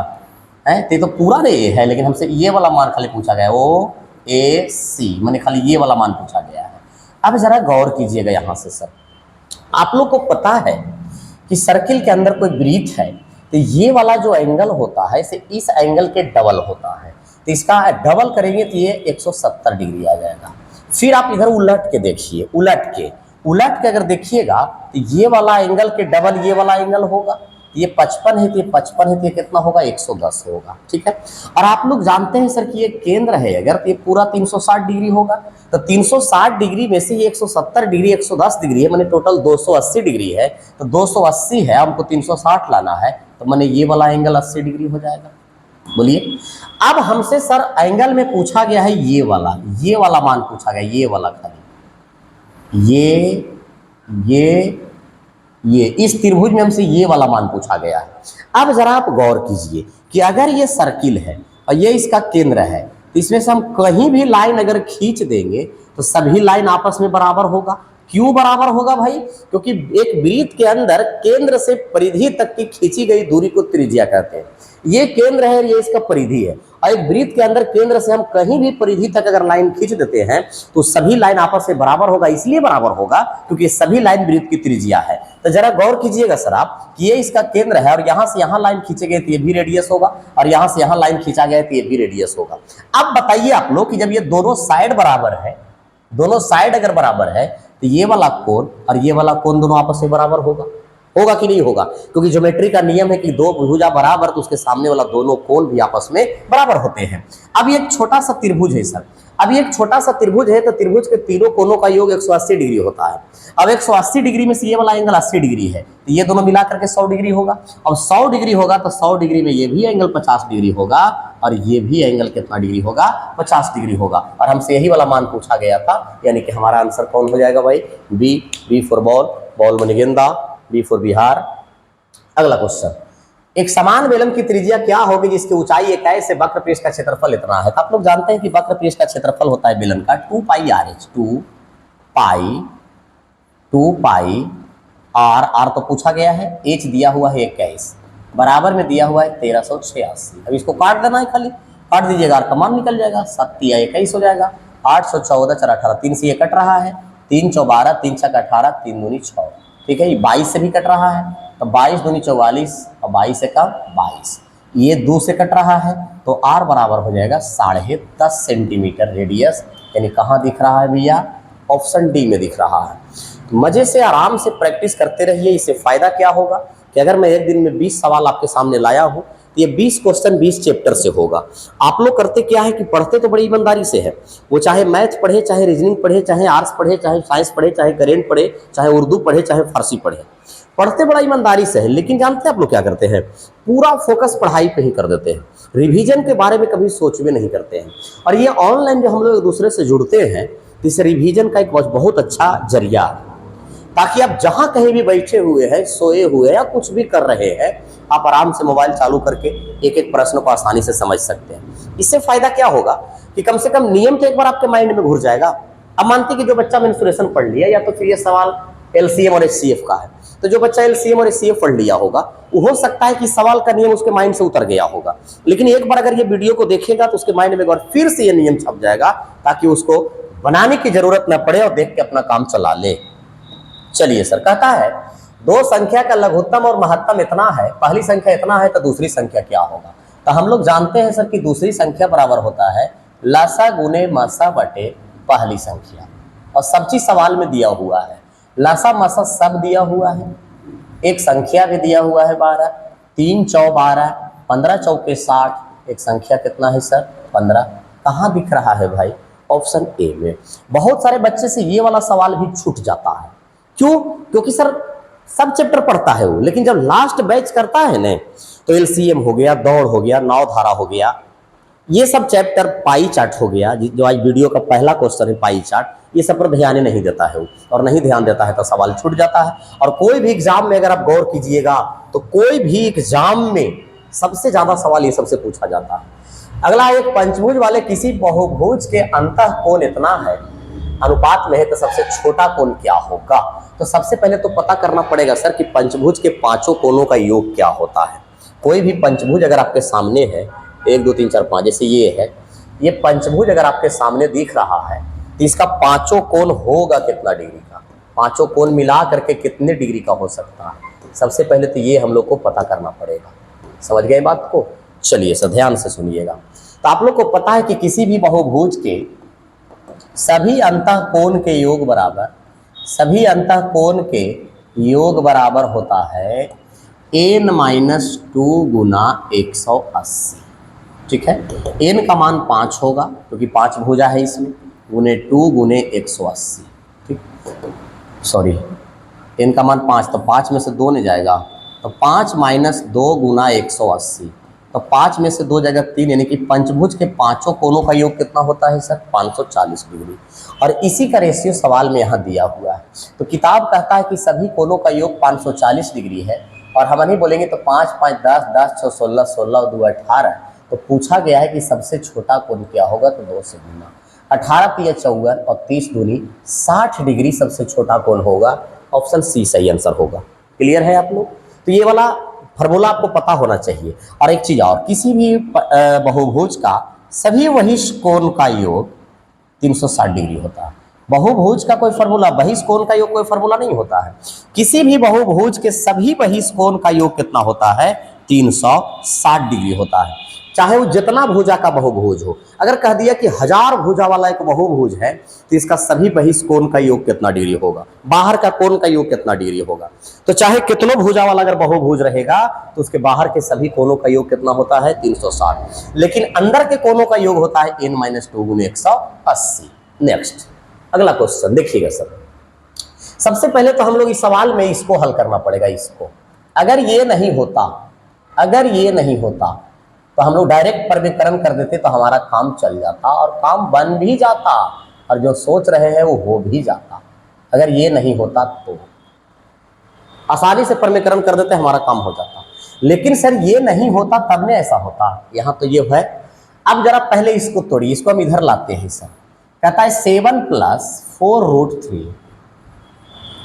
है, तो पूरा नहीं है, लेकिन हमसे ये वाला मान खाली पूछा गया है, OAC माने खाली ये वाला मान पूछा गया है। अब जरा गौर कीजिएगा यहाँ से सर, आप लोग को पता है कि सर्किल के अंदर कोई वृत्त है तो ये वाला जो एंगल होता है इस एंगल के डबल होता है, तो इसका डबल करेंगे तो ये 170 डिग्री आ जाएगा। फिर आप इधर उलट के देखिए, उलट के अगर देखिएगा तो ये वाला एंगल के डबल ये वाला एंगल होगा, ये 55 है तो ये 55 है तो ये कितना होगा 110 होगा, ठीक है। और आप लोग जानते हैं सर कि ये केंद्र है, अगर ये पूरा 360 डिग्री होगा तो 360 डिग्री में से ये 170 डिग्री 110 डिग्री है, माने टोटल 280 डिग्री है, तो 280 है हमको 360 लाना है, तो माने ये वाला एंगल 80 डिग्री हो जाएगा। बोलिए अब हमसे सर एंगल में पूछा गया है ये वाला मान पूछा गया, ये वाला खाली ये इस त्रिभुज में हमसे ये वाला मान पूछा गया है। अब जरा आप गौर कीजिए कि अगर ये सर्किल है और ये इसका केंद्र है तो इसमें से हम कहीं भी लाइन अगर खींच देंगे तो सभी लाइन आपस में बराबर होगा। क्यों बराबर होगा भाई? क्योंकि एक वृत्त के अंदर केंद्र से परिधि तक की खींची गई दूरी को त्रिज्या कहते हैं। ये केंद्र है, ये इसका परिधि है। और एक वृत्त के अंदर केंद्र से हम कहीं भी परिधि तक अगर लाइन खींच देते हैं तो सभी लाइन आपस में बराबर होगा। इसलिए बराबर होगा क्योंकि सभी लाइन वृत्त की त्रिज्या है। तो जरा गौर कीजिएगा सर आप कि ये इसका केंद्र है और यहां से यहां लाइन खींचे गए तो ये भी रेडियस होगा, और यहां से यहां लाइन खींचा गया तो ये भी रेडियस होगा। अब बताइए आप लोग कि जब ये दोनों साइड बराबर है, दोनों साइड अगर बराबर है तो ये वाला कोण और ये वाला कोण दोनों आपस में बराबर होगा। होगा कि नहीं होगा? क्योंकि ज्योमेट्री का नियम है कि दो भुजा बराबर तो उसके सामने वाला दोनों कोण भी आपस में बराबर होते हैं। अब ये एक छोटा सा त्रिभुज है सर, अब ये एक छोटा सा त्रिभुज है तो त्रिभुज के तीनों कोणों का योग 180 डिग्री होता है। अब 180 डिग्री में से ये वाला एंगल 80 डिग्री है तो ये दोनों मिला करके 100 डिग्री होगा। अब 100 डिग्री होगा तो 100 डिग्री में ये भी एंगल 50 डिग्री होगा और ये भी एंगल कितना डिग्री होगा? 50 डिग्री होगा। और हमसे यही वाला मान पूछा गया था, यानी कि हमारा आंसर कौन हो जाएगा भाई? बी फॉर बॉल, बॉल माने गेंदा, बी फॉर बिहार। अगला क्वेश्चन, एक समान बेलन की त्रिज्या क्या होगी जिसकी ऊंचाई इकाई से वक्र पृष्ठ का क्षेत्रफल इतना है? तो आप लोग जानते हैं कि वक्र पृष्ठ का क्षेत्रफल होता है बेलन का 2 पाई आर एच, 2 पाई आर तो पूछा गया है, एच दिया हुआ है 21, बराबर में दिया हुआ है 1386। अब इसको काट देना है, खाली काट दीजिएगा, आर का मान निकल जाएगा, 7 या 21 हो जाएगा। 814 4 18, 3 से ये कट रहा है, 3 चौ 12, 3 छक 18, 3 दूनी 6, ठीक है। ये 22 से भी कट रहा है तो 22 दूनी 44 और 22 से कम 22, ये 2 से कट रहा है तो आर बराबर हो जाएगा 10.5 सेंटीमीटर रेडियस। यानी कहाँ दिख रहा है भैया? ऑप्शन डी में दिख रहा है। मजे से आराम से प्रैक्टिस करते रहिए। इससे फायदा क्या होगा कि अगर मैं एक दिन में 20 सवाल आपके सामने लाया हूँ तो ये 20 क्वेश्चन 20 चैप्टर से होगा। आप लोग करते क्या है कि पढ़ते तो बड़ी ईमानदारी से है, वो चाहे मैथ पढ़े, चाहे रीजनिंग पढ़े, चाहे आर्ट्स पढ़े, चाहे साइंस पढ़े, चाहे करेंट पढ़े, चाहे उर्दू पढ़े, चाहे फारसी पढ़े, पढ़ते बड़ा ईमानदारी से है। लेकिन जानते हैं आप लोग क्या करते हैं? पूरा फोकस पढ़ाई पे ही कर देते हैं, रिवीजन के बारे में कभी सोच भी नहीं करते हैं। और ये ऑनलाइन जो हम लोग एक दूसरे से जुड़ते हैं तो इस रिवीजन का एक बहुत अच्छा जरिया है, ताकि आप जहां कहीं भी बैठे हुए हैं, सोए हुए या कुछ भी कर रहे हैं, आप आराम से मोबाइल चालू करके एक एक प्रश्न को आसानी से समझ सकते हैं। इससे फायदा क्या होगा कि कम से कम नियम तो एक बार आपके माइंड में घुस जाएगा। अब मानते कि जो बच्चा मेंसुरेशन पढ़ लिया, या तो फिर ये सवाल एलसीएम और एचसीएफ का है, तो जो बच्चा एलसीएम और एचसीएफ पढ़ लिया होगा वो हो सकता है कि सवाल का नियम उसके माइंड से उतर गया होगा, लेकिन एक बार अगर ये वीडियो को देखेगा तो उसके माइंड में एक बार फिर से ये नियम छप जाएगा, ताकि उसको बनाने की जरूरत न पड़े और देख के अपना काम चला ले। चलिए सर, कहता है दो संख्या का लघुत्तम और महत्तम इतना है, पहली संख्या इतना है तो दूसरी संख्या क्या होगा? तो हम लोग जानते हैं सर कि दूसरी संख्या बराबर होता है लसा गुने मसा बटे पहली संख्या, और सब चीज सवाल में दिया हुआ है, लसा मसा सब दिया हुआ है, एक संख्या भी दिया हुआ है 12, 3 चौ 12, 15 चौके 60, एक संख्या कितना है सर? 15। कहाँ दिख रहा है भाई? ऑप्शन ए में। बहुत सारे बच्चे से ये वाला सवाल भी छूट जाता है। क्यों? क्योंकि सर सब चैप्टर पढ़ता है वो, लेकिन जब लास्ट बैच करता है ना तो एलसीएम हो गया, दौड़ हो गया, नाव धारा हो गया, ये सब चैप्टर, पाई चार्ट हो गया, जो आज वीडियो का पहला क्वेश्चन है पाई चार्ट, ये सब पर ध्यान ही नहीं देता है वो, और नहीं ध्यान देता है तो सवाल छूट जाता है। और कोई भी एग्जाम में अगर आप गौर कीजिएगा तो कोई भी एग्जाम में सबसे ज्यादा सवाल ये सबसे पूछा जाता है। अगला, एक पंचभुज वाले किसी बहुभुज के अंतः कोण इतना है, अनुपात में है तो सबसे छोटा कोण क्या होगा? तो सबसे पहले तो पता करना पड़ेगा सर कि पंचभुज के पांचों कोणों का योग क्या होता है। कोई भी पंचभुज अगर आपके सामने है, 1 2 3 4 5, जैसे ये है, ये पंचभुज अगर आपके सामने दिख रहा है तो इसका पांचों कोण होगा कितना डिग्री का? पांचों कोण मिला करके कितने डिग्री का हो सकता है? सबसे पहले तो ये हम लोग को पता करना पड़ेगा। समझ गए बात को? चलिए सर ध्यान से सुनिएगा। तो आप लोग को पता है कि किसी भी बहुभुज के सभी अंतः कोण के योग बराबर, सभी अंतः कोण के योग बराबर होता है n-2 गुना 180। ठीक है, n का मान 5 होगा क्योंकि 5 भुजा है इसमें, गुने 2 गुने 180। ठीक, सॉरी, n का मान 5, तो 5 में से 2 नहीं जाएगा, तो 5 - 2 गुना 180, तो 5 में से 2 जाएगा 3, यानी कि पंचभुज के पांचों कोणों का योग कितना होता है सर? 540 डिग्री। और इसी का रेशियो सवाल में यहाँ दिया हुआ है। तो किताब कहता है कि सभी कोणों का योग 540 डिग्री है, और हम नहीं बोलेंगे तो 5 5 10 10 6 16 16 2 18, तो पूछा गया है कि सबसे छोटा कोण क्या होगा, तो 2 से गुना। 18 तिया 54 और 30 दूनी 60 डिग्री सबसे छोटा कोण होगा। ऑप्शन सी सही आंसर होगा। क्लियर है आप लोग? तो ये वाला फॉर्मूला आपको पता होना चाहिए। और एक चीज और, किसी भी बहुभुज का सभी वहिष कोण का योग 360 डिग्री होता है। बहुभुज का कोई फॉर्मूला, बहिष कोण का योग कोई फॉर्मूला नहीं होता है। किसी भी बहुभुज के सभी बहिष कोण का योग कितना होता है? 360 डिग्री होता है, चाहे वो जितना भुजा का बहुभुज हो। अगर कह दिया कि 1000 भुजा वाला एक बहुभुज है तो इसका सभी बहिष कोण का योग कितना डिग्री होगा, बाहर का कोण का योग कितना डिग्री होगा। तो चाहे कितनों भुजा वाला अगर बहुभुज रहेगा तो उसके बाहर के सभी कोणों का योग कितना होता है? 360। लेकिन अंदर के कोणों का योग होता है n-2 गुने 180। नेक्स्ट अगला क्वेश्चन देखिएगा सर। सबसे पहले तो हम लोग इस सवाल में इसको हल करना पड़ेगा। इसको अगर ये नहीं होता तो हम लोग डायरेक्ट प्रविकरण कर देते तो हमारा काम चल जाता और काम बन भी जाता और जो सोच रहे हैं वो हो भी जाता। अगर ये नहीं होता तो आसानी से प्रविकरण कर देते, हमारा काम हो जाता। लेकिन सर ये नहीं होता तब ने ऐसा होता। यहाँ तो ये है। अब जरा पहले इसको तोड़िए, इसको हम इधर लाते हैं सर। कहता है 7 + 4√3।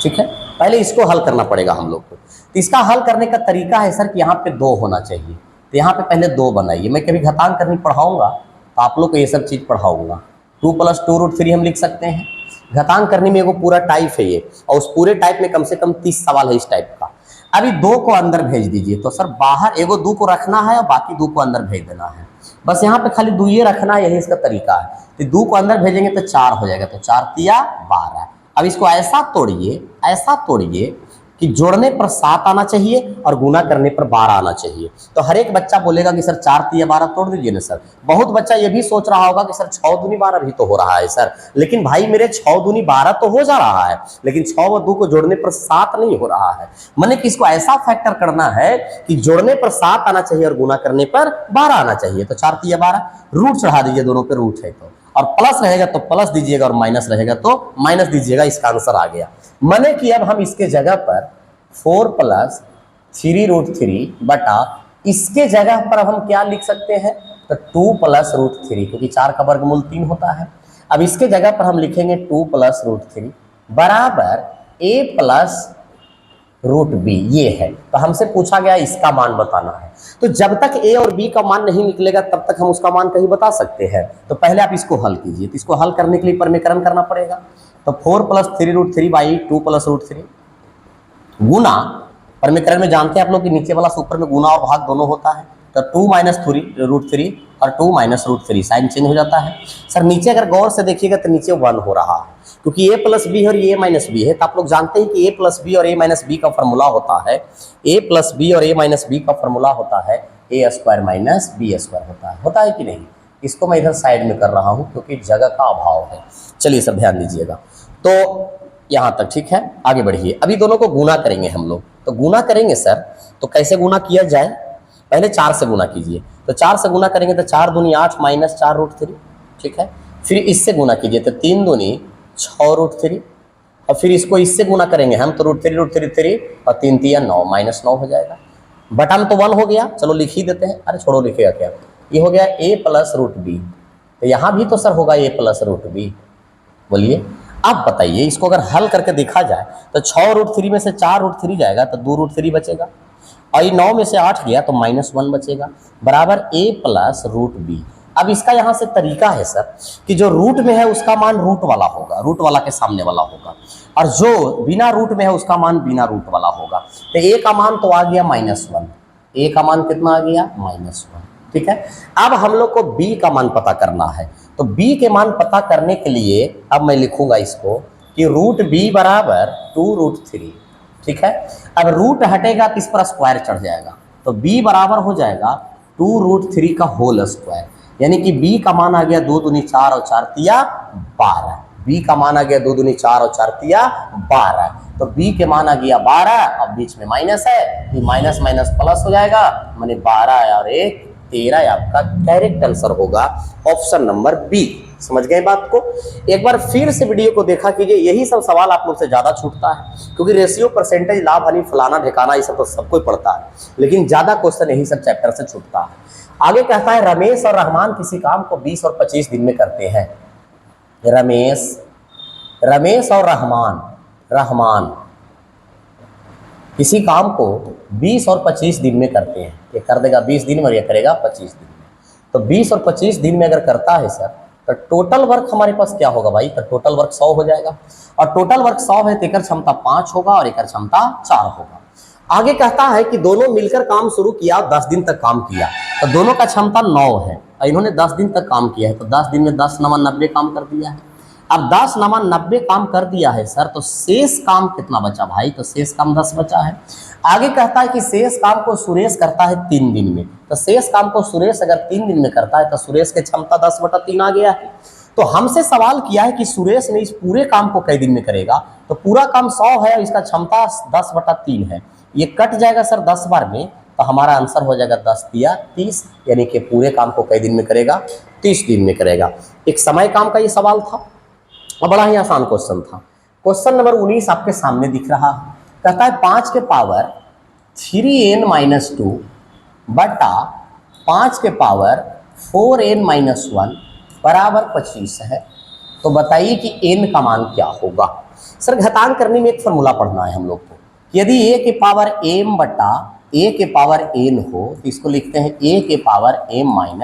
ठीक है, पहले इसको हल करना पड़ेगा हम लोग को। तो इसका हल करने का तरीका है सर कि यहाँ पे 2 होना चाहिए, तो यहाँ पे पहले 2 बनाइए। मैं कभी घातांक करनी पढ़ाऊंगा तो आप लोग को ये सब चीज़ पढ़ाऊंगा। 2 + 2√3 हम लिख सकते हैं। घातांक करने में एगो पूरा टाइप है ये, और उस पूरे टाइप में कम से कम 30 सवाल है इस टाइप का। अभी 2 को अंदर भेज दीजिए तो सर बाहर एगो 2 को रखना है और बाकी 2 को अंदर भेज देना है। बस यहाँ पे खाली 2 ये रखना है, यही इसका तरीका है। तो 2 को अंदर भेजेंगे तो 4 हो जाएगा, तो 4 तिया 12। अब इसको ऐसा तोड़िए कि जोड़ने पर 7 आना चाहिए और गुना करने पर 12 आना चाहिए। तो हर एक बच्चा बोलेगा कि सर 4 तिया 12 तोड़ दीजिए ना सर। बहुत बच्चा ये भी सोच रहा होगा कि सर 6 दूनी 12 भी तो हो रहा है सर। लेकिन भाई मेरे 6 दूनी 12 तो हो जा रहा है, लेकिन 6 व 2 को जोड़ने पर 7 नहीं हो रहा है। मैंने कि इसको ऐसा फैक्टर करना है कि जोड़ने पर 7 आना चाहिए और गुना करने पर 12 आना चाहिए। तो 4 तिया 12, रूट चढ़ा दीजिए, दोनों पे रूट है तो, और प्लस रहेगा तो प्लस दीजिएगा और माइनस रहेगा तो माइनस दीजिएगा। इसका आंसर आ गया। मैंने कि अब हम इसके जगह पर 4 + 3√3 बटा इसके जगह पर अब हम क्या लिख सकते हैं? तो 2 + √3, क्योंकि 4 का वर्गमूल 3 होता है। अब इसके जगह पर हम लिखेंगे 2 + √3 बराबर a + √b। ये है। तो हमसे पूछा गया इसका मान बताना है। तो जब तक a और b का मान नहीं निकलेगा तब तक हम उसका मान कहीं बता सकते हैं। तो पहले आप इसको हल कीजिए। तो इसको हल करने के लिए प्रमेयकरण करना पड़ेगा। तो 4 + 3√3 / 2 + √3 गुना, प्रमेयकरण में जानते हैं आप लोग कि नीचे वाला सुपर में गुना और भाग दोनों होता है। तो 2 - √3 और 2 - √3 साइन चेंज हो जाता है। सर नीचे अगर गौर से देखिएगा तो नीचे 1 हो रहा है, क्योंकि a + b और a - b है। तो आप लोग जानते हैं कि a + b और a - b का फॉर्मूला होता है, a + b और a - b का फॉर्मूला होता है a² - b² होता है कि नहीं? इसको मैं इधर साइड में कर रहा हूँ क्योंकि जगह का अभाव है। चलिए सर ध्यान दीजिएगा। तो यहाँ तक ठीक है, आगे बढ़िए। अभी दोनों को गुना करेंगे हम लोग। तो गुना करेंगे सर, तो कैसे गुना किया जाए? पहले 4 से गुना कीजिए। तो 4 से गुना करेंगे तो 4 दूनी 8 - 4√3। ठीक है, फिर इससे गुना कीजिए तो 3 दूनी 6√3, और फिर इसको इससे गुना करेंगे हम तो √3 और 3 तिया 9 -9 हो जाएगा। बटा में तो 1 हो गया, चलो लिख ही देते हैं। अरे छोड़ो, लिखेगा क्या? ये हो गया a + √b। तो यहाँ भी तो सर होगा a + √b। बोलिए आप बताइए, इसको अगर हल करके देखा जाए तो 6√3 में से 4√3 जाएगा तो 2√3 बचेगा, और 9 में से 8 गया तो -1 बचेगा, बराबर a + √b। अब इसका यहाँ से तरीका है सर कि जो रूट में है उसका मान रूट वाला होगा, रूट वाला के सामने वाला होगा, और जो बिना रूट में है उसका मान बिना रूट वाला होगा। तो a का मान तो आ गया -1, a का मान कितना आ गया? -1। ठीक है, अब हम लोग को b का मान पता करना है। तो b के मान पता करने के लिए अब मैं लिखूंगा इसको कि √b बराबर 2√3। ठीक है, अब रूट हटेगा तो इस पर स्क्वायर चढ़ जाएगा, तो b बराबर हो जाएगा 2√3 का होल स्क्वायर। यानी कि b का मान आ गया 2 दूनी 4 और 4 तिया 12। b का मान आ गया 2 दूनी 4 और 4 तिया 12। तो b के मान आ गया 12, अब बीच में माइनस है, ये माइनस माइनस प्लस हो जाएगा, माने 12 और 1 13। आपका डायरेक्ट आंसर होगा ऑप्शन नंबर बी। समझ गए बात को? एक बार फिर से वीडियो को देखा कीजिए, यही सब सवाल आप लोग से ज्यादा छूटता है, क्योंकि रेशियो, परसेंटेज, लाभ हानि, फलाना ढिकाना, ये सब तो सबको पढ़ता है, लेकिन ज्यादा क्वेश्चन यही सब चैप्टर से छूटता है। आगे कहता है रमेश और रहमान किसी काम को 20 और 25 दिन में करते हैं। रमेश और रहमान किसी काम को 20 और 25 दिन में करते हैं। ये कर देगा 20 दिन में और ये करेगा 25 दिन में। तो 20 और 25 दिन में अगर करता है सर, तो टोटल वर्क हमारे पास क्या होगा भाई? तो टोटल वर्क 100 हो जाएगा, और टोटल वर्क 100 है तो एकर क्षमता 5 होगा और एकर क्षमता 4 होगा। आगे कहता है कि दोनों मिलकर काम शुरू किया, 10 दिन तक काम किया, तो दोनों का क्षमता 9 है और इन्होंने 10 दिन तक काम किया है, तो 10 दिन में 10 9 90 काम कर दिया है। अब 10 9 90 काम कर दिया है सर, तो शेष काम कितना बचा भाई? तो शेष काम 10 बचा है। आगे कहता है कि शेष काम को सुरेश करता है 3 दिन में, तो शेष काम को सुरेश अगर 3 दिन में करता है तो सुरेश की क्षमता 10/3 आ गया है। तो हमसे सवाल किया है कि सुरेश ने इस पूरे काम को कई दिन में करेगा, तो पूरा काम 100 है और इसका क्षमता 10/3 है। ये कट जाएगा सर 10 बार में, तो हमारा आंसर हो जाएगा 10 या 30, यानी कि पूरे काम को कई दिन में करेगा? 30 दिन में करेगा। एक समय काम का ये सवाल था और बड़ा ही आसान क्वेश्चन था। क्वेश्चन नंबर 19 आपके सामने दिख रहा है। कहता है 5 के पावर 3n-2 बटा 5 के पावर 4n-1 बराबर 25 है। तो बताइए कि n का मान क्या होगा? सर घटांग करने में एक फॉर्मूला पढ़ना है हम लोग को। यदि a के पावर m बटा a के पावर n हो तो इसको लिखते हैं a के पावर m-n,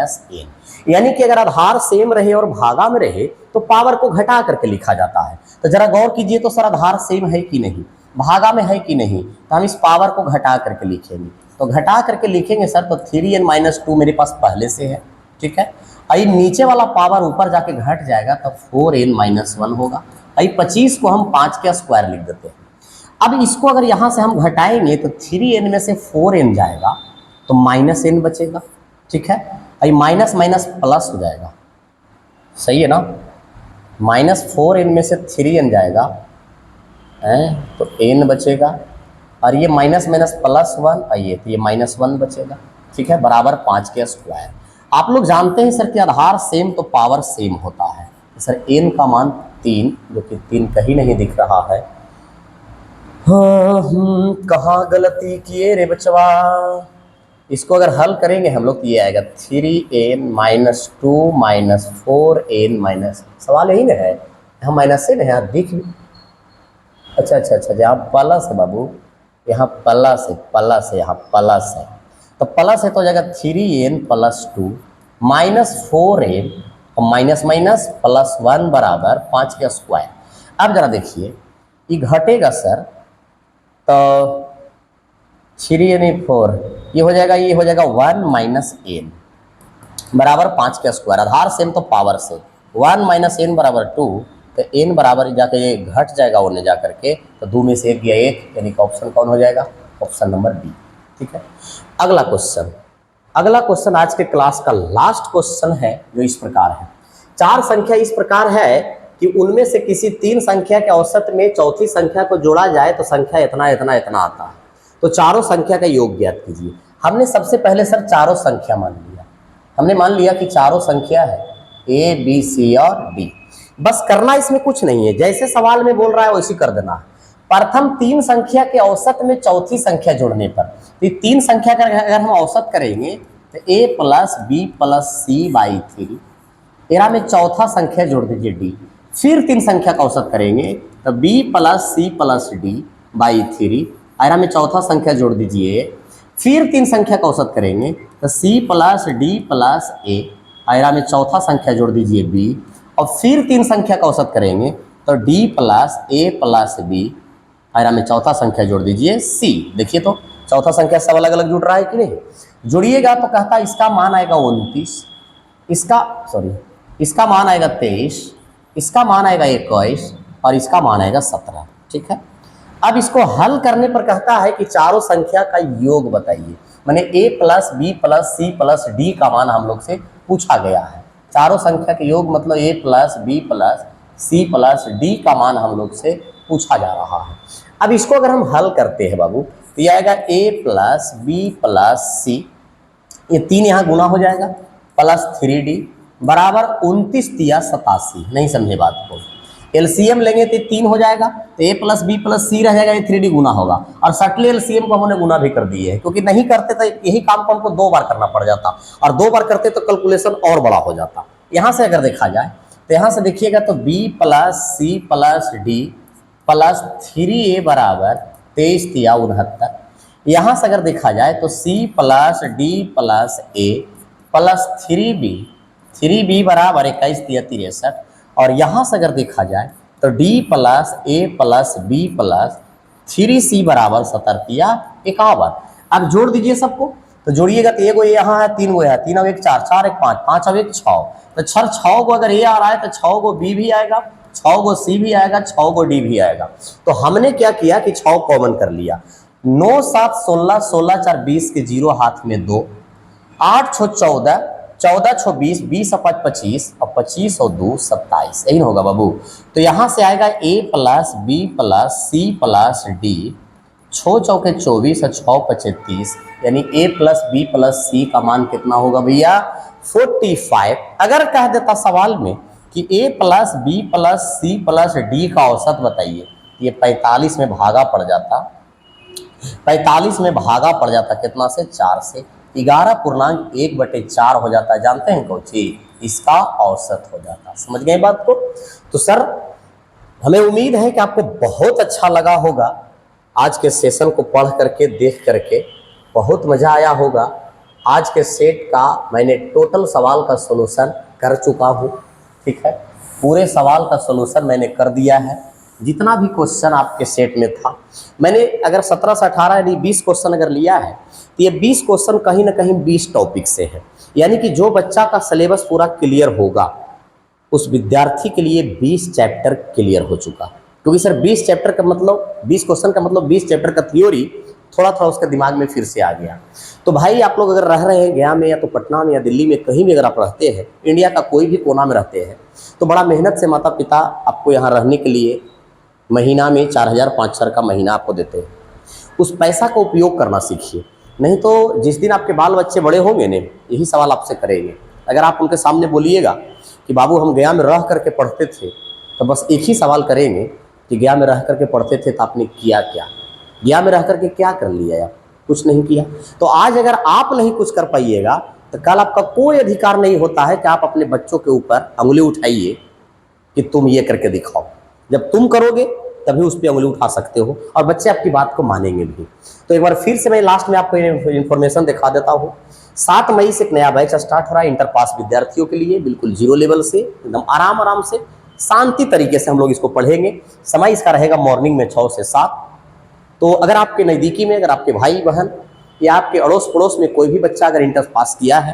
यानी कि अगर आधार सेम रहे और भागा में रहे तो पावर को घटा करके लिखा जाता है। तो जरा गौर कीजिए तो सर आधार सेम है कि नहीं, भागा में है कि नहीं, तो हम इस पावर को घटा करके लिखेंगे। तो घटा करके लिखेंगे सर, तो 3n-2 मेरे पास पहले से है, ठीक है। आई नीचे वाला पावर ऊपर जाके घट जाएगा तो 4n-1 होगा। आई 25 को हम 5 का स्क्वायर लिख देते हैं। अब इसको अगर यहाँ से हम घटाएंगे तो 3n में से 4n जाएगा तो -n बचेगा, ठीक है। आई माइनस माइनस प्लस हो जाएगा, सही है ना। -4n में से 3n जाएगा तो n बचेगा, और ये माइनस माइनस प्लस 1 आइए तो ये -1 बचेगा, ठीक है, बराबर 5 के स्क्वायर। आप लोग जानते हैं सर कि आधार सेम तो पावर सेम होता है। तो सर n का मान 3, जो कि 3 कहीं नहीं दिख रहा है। कहाँ गलती किए रे बचवा? इसको अगर हल करेंगे हम लोग तो ये आएगा 3n-2 -4n-, सवाल यही ना है, यहाँ माइनस से ना है दिख। अच्छा, जहाँ प्लस है बाबू, यहाँ प्लस है, यहाँ प्लस है, तो प्लस है तो हो जाएगा 3n+2 -4n और माइनस माइनस +1 बराबर 5 का स्क्वायर। अब जरा देखिए ये घटेगा सर, तो 3n-4 ये हो जाएगा 1 -n बराबर 5 का स्क्वायर। आधार सेम तो पावर से 1 -n बराबर 2, तो n बराबर जाके ये घट जाएगा उन्हें जा करके, तो 2 में से 1 गया 1, यानी कि ऑप्शन कौन हो जाएगा? ऑप्शन नंबर बी, ठीक है। अगला क्वेश्चन आज के क्लास का लास्ट क्वेश्चन है, जो इस प्रकार है। 4 संख्या इस प्रकार है कि उनमें से किसी 3 संख्या के औसत में चौथी संख्या को जोड़ा जाए तो संख्या इतना इतना इतना आता है। तो चारों संख्या का योग ज्ञात कीजिए। हमने सबसे पहले सर चारों संख्या मान लिया, हमने मान लिया कि चारों संख्या है a, b, c और d। बस करना इसमें कुछ नहीं है, जैसे सवाल में बोल रहा है वैसे कर देना। प्रथम 3 संख्या के औसत में चौथी संख्या जोड़ने पर, तो 3 संख्या का अगर हम औसत करेंगे तो a + b + c/3, एरा में चौथा संख्या जोड़ दीजिए d। फिर 3 संख्या का औसत करेंगे तो b + c + d/3, एरा में चौथा संख्या जोड़ दीजिए। फिर 3 संख्या का औसत करेंगे तो c + d + a, एरा में चौथा संख्या जोड़ दीजिए b, और फिर 3 संख्या का औसत करेंगे तो d + a + b, एरा में चौथा संख्या जोड़ दीजिए c। देखिए तो चौथा संख्या सब अलग अलग जुड़ रहा है कि नहीं? जोड़िएगा तो कहता है इसका मान आएगा 29, इसका मान आएगा 23, इसका मान आएगा 21 और इसका मान आएगा 17, ठीक है। अब इसको हल करने पर कहता है कि चारों संख्या का योग बताइए, माने a + b + c + d का मान हम लोग से पूछा गया है। चारों संख्या के योग मतलब a + b + c + d का मान हम लोग से पूछा जा रहा है। अब इसको अगर हम हल करते हैं बाबू तो ये आएगा a + b + c, ये 3 यहाँ गुना हो जाएगा, +3d बराबर 29 तिया 87। नहीं समझे बात को? एलसीएम लेंगे तो 3 हो जाएगा, तो a प्लस बी प्लस सी रह जाएगा, ये 3D गुना होगा। और सटले एलसीएम को हमने गुना भी कर दिए है, क्योंकि नहीं करते तो यही काम को हमको 2 बार करना पड़ जाता, और 2 बार करते तो कैलकुलेशन और बड़ा हो जाता। यहाँ से अगर देखा जाए तो यहाँ से देखिएगा तो b plus C plus D plus 3a बराबर 23 तिया 69। यहाँ से अगर देखा जाए तो c प्लस डी प्लस ए प्लस 3b बराबर 21 तिया 63। और यहाँ से अगर देखा जाए तो d प्लस ए प्लस बी प्लस 3c बराबर 70 तिया 51। अब जोड़ दीजिए सबको, तो जोड़िएगा तो एगो यहाँ है, 3 गो है, 3 अब 1 4, 4 1 5, 5 अब 1 6, तो 6 गो अगर ए आ रहा है तो 6 गो बी भी आएगा, 6 गो सी भी आएगा, 6 गो डी भी आएगा। तो हमने क्या किया कि 6 कॉमन कर लिया। 9 7 16, 16 4 20 के 0 हाथ में 2, 8 6 14, 14 6 20, 20 और 5 25, और 25 और 2 27। यही होगा बाबू। तो यहाँ से आएगा a plus B plus C plus D, 6 चौके 24 और 6 पचे 30, यानी a plus B plus C का मान कितना होगा भैया? 45। अगर कह देता सवाल में कि a plus B plus C plus D का औसत बताइए, ये 45 में भागा पड़ जाता, 45 में भागा पड़ जाता कितना से? 4 से। 11.1/4 हो जाता है। जानते हैं कोची? इसका औसत हो जाता। समझ गए बात को? तो सर हमें उम्मीद है कि आपको बहुत अच्छा लगा होगा, आज के सेशन को पढ़ करके देख करके बहुत मज़ा आया होगा। आज के सेट का मैंने टोटल सवाल का सॉल्यूशन कर चुका हूँ, ठीक है, पूरे सवाल का सॉल्यूशन मैंने कर दिया है। जितना भी क्वेश्चन आपके सेट में था, मैंने अगर 17 से 18 यानी 20 क्वेश्चन अगर लिया है, तो ये 20 क्वेश्चन कहीं ना कहीं 20 टॉपिक से है। यानी कि जो बच्चा का सिलेबस पूरा क्लियर होगा, उस विद्यार्थी के लिए 20 चैप्टर क्लियर हो चुका। क्योंकि सर 20 चैप्टर का मतलब 20 क्वेश्चन का मतलब 20 चैप्टर का थ्योरी थोड़ा थोड़ा उसके दिमाग में फिर से आ गया। तो भाई आप लोग अगर रह रहे हैं गया में या तो पटना में या दिल्ली में, कहीं भी अगर आप रहते हैं, इंडिया का कोई भी कोना में रहते हैं, तो बड़ा मेहनत से माता पिता आपको यहाँ रहने के लिए महीना में 4000 5000 का महीना आपको देते हैं। उस पैसा का उपयोग करना सीखिए, नहीं तो जिस दिन आपके बाल बच्चे बड़े होंगे ने, यही सवाल आपसे करेंगे। अगर आप उनके सामने बोलिएगा कि बाबू हम गया में रह करके पढ़ते थे, तो बस एक ही सवाल करेंगे कि गया में रह करके पढ़ते थे तो आपने किया क्या? गया में रह करके क्या कर लिया? आप कुछ नहीं किया। तो आज अगर आप नहीं कुछ कर पाइएगा, तो कल आपका कोई अधिकार नहीं होता है कि आप अपने बच्चों के ऊपर उंगली उठाइए कि तुम ये करके दिखाओ। जब तुम करोगे तभी उस पर उंगली उठा सकते हो, और बच्चे आपकी बात को मानेंगे भी। तो एक बार फिर से मैं लास्ट में आपको इन्फॉर्मेशन दिखा देता हूँ। 7 मई से एक नया बैच स्टार्ट हो रहा है इंटर पास विद्यार्थियों के लिए, बिल्कुल 0 लेवल से, एकदम आराम से शांति तरीके से हम लोग इसको पढ़ेंगे। समय इसका रहेगा मॉर्निंग में 6 से 7। तो अगर आपके नज़दीकी में, अगर आपके भाई बहन या आपके अड़ोस पड़ोस में कोई भी बच्चा अगर इंटर पास किया है,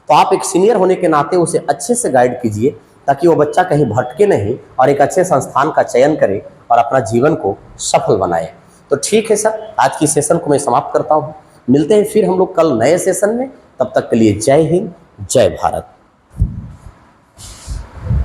तो आप एक सीनियर होने के नाते उसे अच्छे से गाइड कीजिए, ताकि वो बच्चा कहीं भटके नहीं और एक अच्छे संस्थान का चयन करे और अपना जीवन को सफल बनाए। तो ठीक है सर, आज की सेशन को मैं समाप्त करता हूँ। मिलते हैं फिर हम लोग कल नए सेशन में। तब तक के लिए जय हिंद, जय भारत।